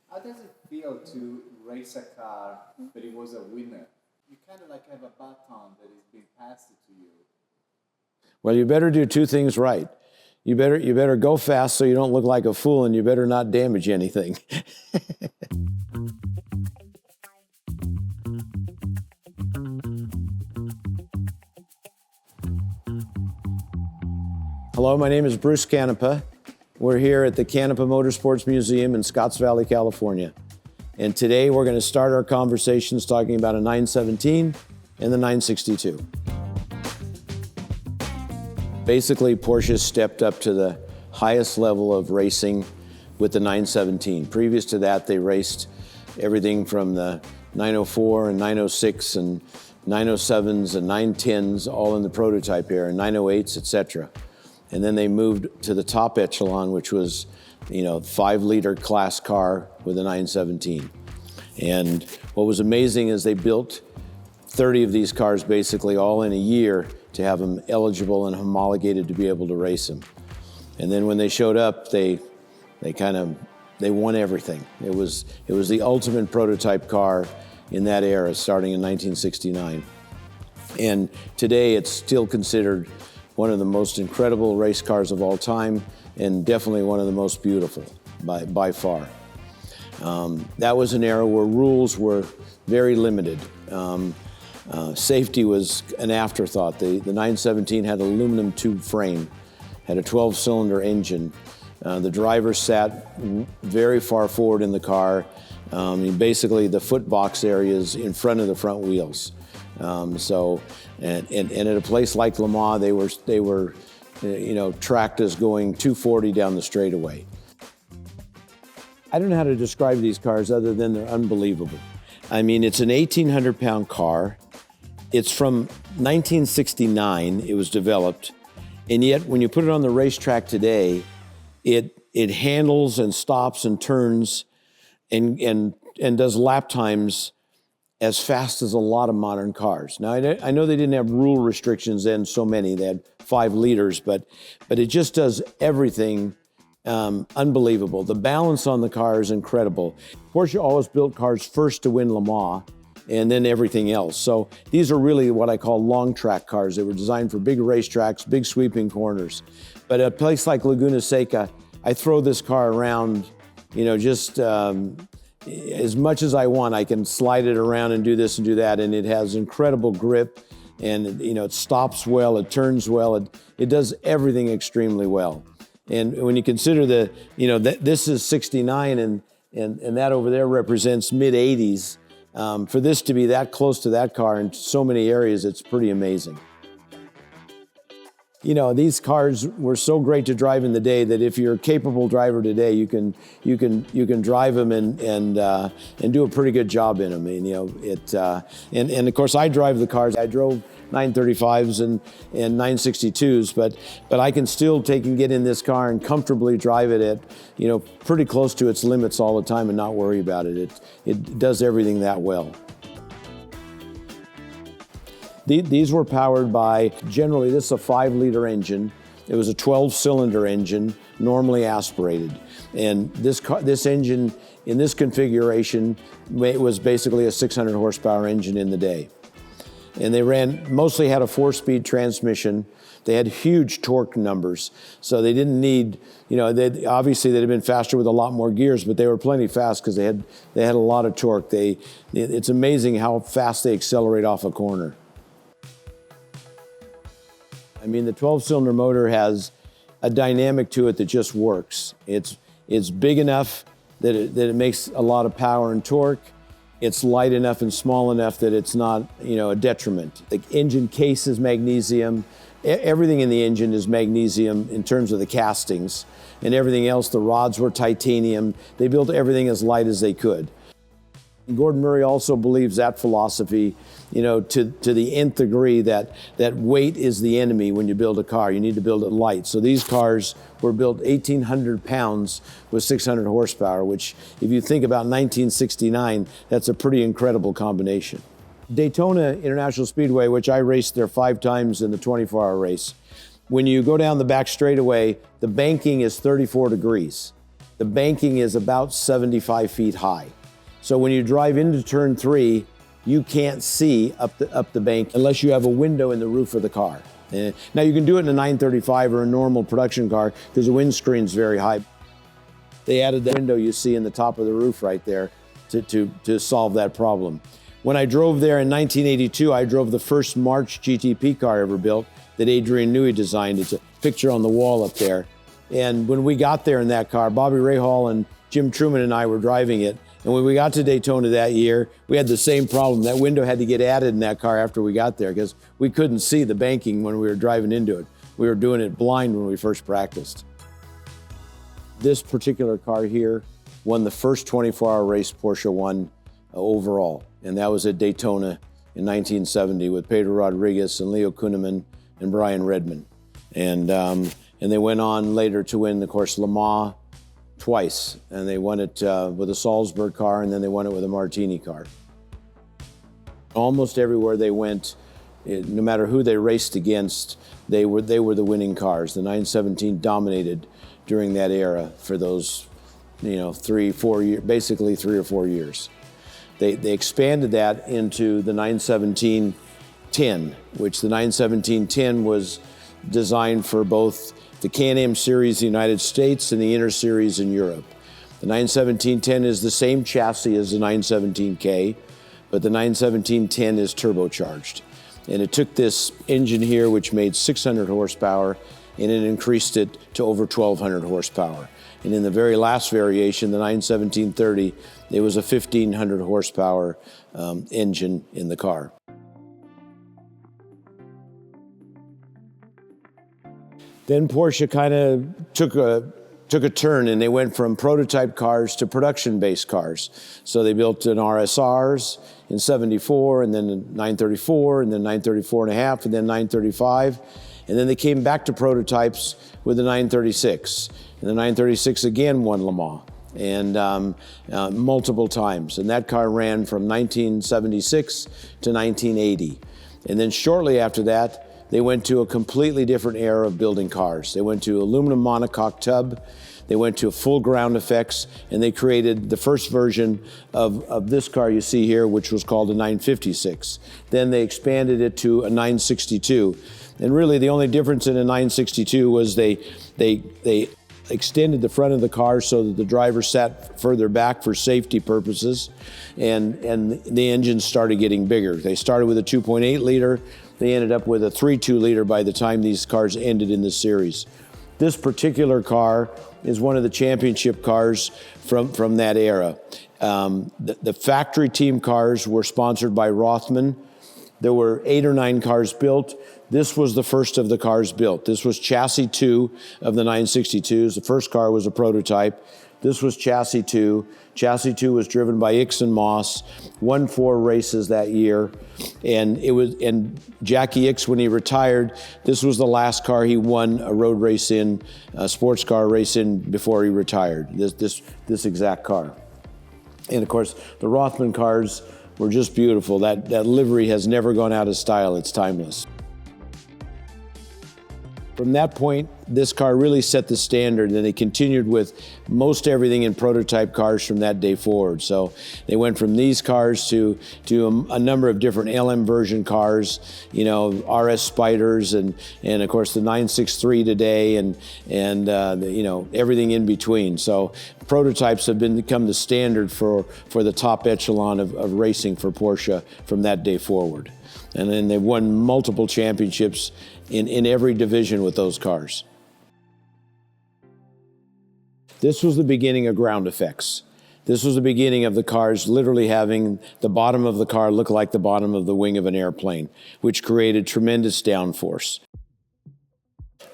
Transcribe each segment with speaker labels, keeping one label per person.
Speaker 1: How does it feel to race a car that it was a winner? You kind of like have a baton that is being passed to you.
Speaker 2: Well, you better do two things right. You better go fast so you don't look like a fool, and you better not damage anything. Hello, my name is Bruce Canepa. We're here at the Canepa Motorsport Museum in Scotts Valley, California. And today we're going to start our conversations talking about a 917 and the 962. Basically, Porsche stepped up to the highest level of racing with the 917. Previous to that, they raced everything from the 904 and 906 and 907s and 910s, all in the prototype era, 908s, etc. And then they moved to the top echelon, which was, 5-liter class car with a 917. And what was amazing is they built 30 of these cars basically all in a year to have them eligible and homologated to be able to race them. And then when they showed up, they won everything. It was the ultimate prototype car in that era, starting in 1969. And today it's still considered one of the most incredible race cars of all time, and definitely one of the most beautiful by far. That was an era where rules were very limited. Safety was an afterthought. The 917 had an aluminum tube frame, had a 12-cylinder engine. The driver sat very far forward in the car. Basically, the foot box area is in front of the front wheels. And at a place like Le Mans, they were tracked as going 240 down the straightaway. I don't know how to describe these cars other than they're unbelievable. I mean, it's an 1,800-pound car. It's from 1969, it was developed, and yet when you put it on the racetrack today, it handles and stops and turns and does lap times as fast as a lot of modern cars. Now, I know they didn't have rule restrictions then, so many. They had 5 liters, but it just does everything unbelievable. The balance on the car is incredible. Porsche always built cars first to win Le Mans, and then everything else. So these are really what I call long track cars. They were designed for big racetracks, big sweeping corners. But at a place like Laguna Seca, I throw this car around, just as much as I want. I can slide it around and do this and do that, and it has incredible grip, and it stops well, it turns well, it does everything extremely well. And when you consider that this is 69 and that over there represents mid-80s, for this to be that close to that car in so many areas, it's pretty amazing. These cars were so great to drive in the day that if you're a capable driver today, you can drive them and do a pretty good job in them. And of course I drive the cars. I drove 935s and 962s, but I can still take and get in this car and comfortably drive it at pretty close to its limits all the time and not worry about it. It does everything that well. These were powered by, generally, this is a 5-liter engine. It was a 12-cylinder engine, normally aspirated. And this engine, in this configuration, was basically a 600 horsepower engine in the day. And they mostly had a 4-speed transmission. They had huge torque numbers. So they didn't need, obviously they'd have been faster with a lot more gears, but they were plenty fast because they had a lot of torque. It's amazing how fast they accelerate off a corner. I mean, the 12-cylinder motor has a dynamic to it that just works. It's big enough that it makes a lot of power and torque. It's light enough and small enough that it's not, a detriment. The engine case is magnesium. Everything in the engine is magnesium in terms of the castings, and everything else, the rods were titanium. They built everything as light as they could. Gordon Murray also believes that philosophy, to the nth degree, that weight is the enemy when you build a car. You need to build it light. So these cars were built 1,800 pounds with 600 horsepower, which, if you think about 1969, that's a pretty incredible combination. Daytona International Speedway, which I raced there 5 times in the 24-hour race, when you go down the back straightaway, the banking is 34 degrees. The banking is about 75 feet high. So when you drive into turn 3, you can't see up the bank unless you have a window in the roof of the car. Now you can do it in a 935 or a normal production car because the windscreen's very high. They added the window you see in the top of the roof right there to solve that problem. When I drove there in 1982, I drove the first March GTP car ever built that Adrian Newey designed. It's a picture on the wall up there. And when we got there in that car, Bobby Rahal and Jim Truman and I were driving it. And when we got to Daytona that year, we had the same problem. That window had to get added in that car after we got there because we couldn't see the banking when we were driving into it. We were doing it blind when we first practiced. This particular car here won the first 24-hour race Porsche won overall. And that was at Daytona in 1970 with Pedro Rodriguez and Leo Kuhneman and Brian Redman. And they went on later to win, of course, Le Mans twice. And they won it with a Salzburg car, and then they won it with a Martini car. Almost everywhere they went, no matter who they raced against, they were the winning cars. The 917 dominated during that era for those, 3-4 years, basically 3 or 4 years. They expanded that into the 917-10, which the 917-10 was designed for both the Can-Am Series in the United States and the Inter Series in Europe. The 917-10 is the same chassis as the 917K, but the 917-10 is turbocharged. And it took this engine here, which made 600 horsepower, and it increased it to over 1,200 horsepower. And in the very last variation, the 917-30, it was a 1,500 horsepower engine in the car. Then Porsche kind of took a turn, and they went from prototype cars to production-based cars. So they built an RSRs in 74, and then a 934, and then 934.5, and then 935. And then they came back to prototypes with the 936. And the 936 again won Le Mans, and multiple times. And that car ran from 1976 to 1980. And then shortly after that, they went to a completely different era of building cars. They went to aluminum monocoque tub, they went to full ground effects, and they created the first version of this car you see here, which was called a 956. Then they expanded it to a 962. And really the only difference in a 962 was they extended the front of the car so that the driver sat further back for safety purposes, and the engines started getting bigger. They started with a 2.8 liter. They ended up with a 3.2 liter by the time these cars ended in the series. This particular car is one of the championship cars from that era. The factory team cars were sponsored by Rothman. There were 8 or 9 cars built. This was the first of the cars built. This was chassis 2 of the 962s. The first car was a prototype. This was chassis 2. Chassis 2 was driven by Ickx and Moss, won 4 races that year. And Jacky Ickx, when he retired, this was the last car he won a road race in, a sports car race in before he retired, this exact car. And of course, the Rothman cars were just beautiful. That livery has never gone out of style. It's timeless. From that point, this car really set the standard, and they continued with most everything in prototype cars from that day forward. So they went from these cars to a number of different LM version cars, RS Spiders, and of course the 963 today, and everything in between. So prototypes have become the standard for the top echelon of racing for Porsche from that day forward. And then they've won multiple championships in every division with those cars. This was the beginning of ground effects. This was the beginning of the cars literally having the bottom of the car look like the bottom of the wing of an airplane, which created tremendous downforce.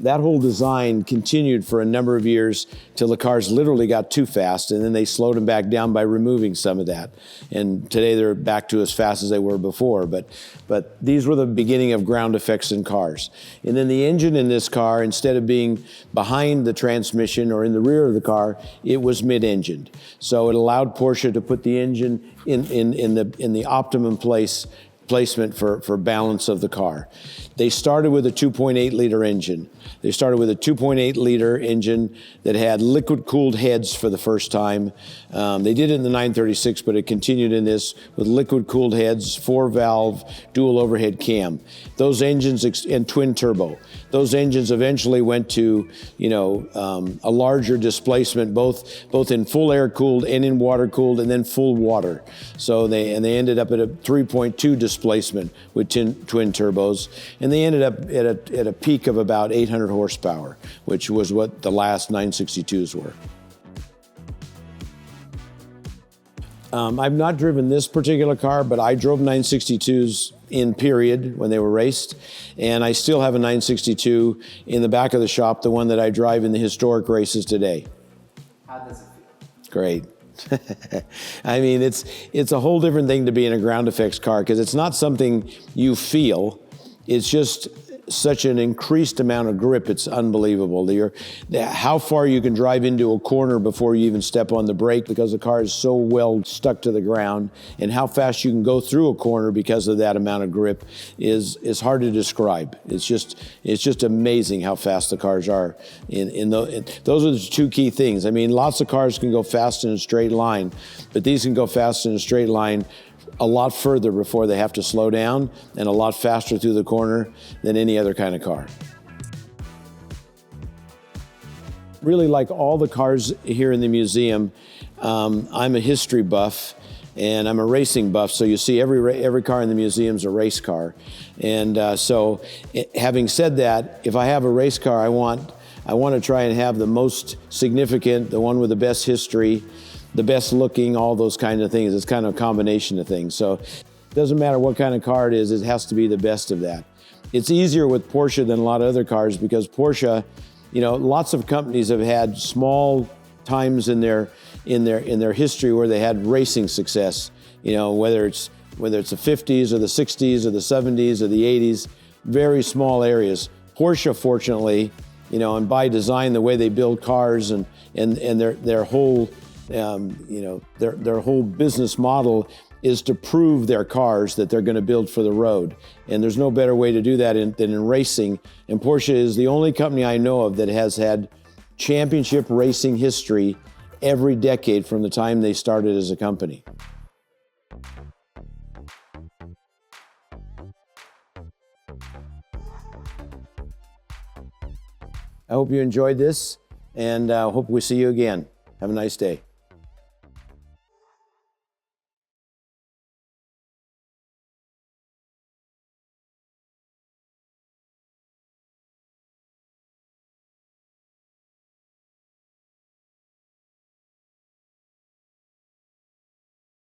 Speaker 2: That whole design continued for a number of years till the cars literally got too fast, and then they slowed them back down by removing some of that. And today they're back to as fast as they were before, but these were the beginning of ground effects in cars. And then the engine in this car, instead of being behind the transmission or in the rear of the car, it was mid-engined. So it allowed Porsche to put the engine in the optimum place displacement for balance of the car. They started with a 2.8 liter engine. They started with a 2.8 liter engine that had liquid-cooled heads for the first time. They did it in the 936, but it continued in this with liquid-cooled heads, 4-valve, dual overhead cam. Those engines and twin turbo. Those engines eventually went to, a larger displacement, both in full air-cooled and in water-cooled, and then full water. So they ended up at a 3.2 displacement with twin turbos, and they ended up at a peak of about 800 horsepower, which was what the last 962s were. I've not driven this particular car, but I drove 962s in period when they were raced, and I still have a 962 in the back of the shop, the one that I drive in the historic races today.
Speaker 1: How does it feel?
Speaker 2: Great. I mean, it's a whole different thing to be in a ground effects car, because it's not something you feel. It's just such an increased amount of grip, it's unbelievable. How far you can drive into a corner before you even step on the brake, because the car is so well stuck to the ground, and how fast you can go through a corner because of that amount of grip is hard to describe. It's just amazing how fast the cars are. Those are the two key things. I mean, lots of cars can go fast in a straight line, but these can go fast in a straight line a lot further before they have to slow down, and a lot faster through the corner than any other kind of car. Really, like all the cars here in the museum, I'm a history buff and I'm a racing buff, so you see every car in the museum is a race car. And so having said that, if I have a race car, I want to try and have the most significant, the one with the best history, the best looking, all those kind of things. It's kind of a combination of things. So it doesn't matter what kind of car it is, it has to be the best of that. It's easier with Porsche than a lot of other cars, because Porsche, lots of companies have had small times in their history where they had racing success. Whether it's the 50s or the 60s or the 70s or the 80s, very small areas. Porsche, fortunately, and by design, the way they build cars and their whole their whole business model is to prove their cars that they're going to build for the road. And there's no better way to do that than in racing. And Porsche is the only company I know of that has had championship racing history every decade from the time they started as a company. I hope you enjoyed this, and hope we see you again. Have a nice day.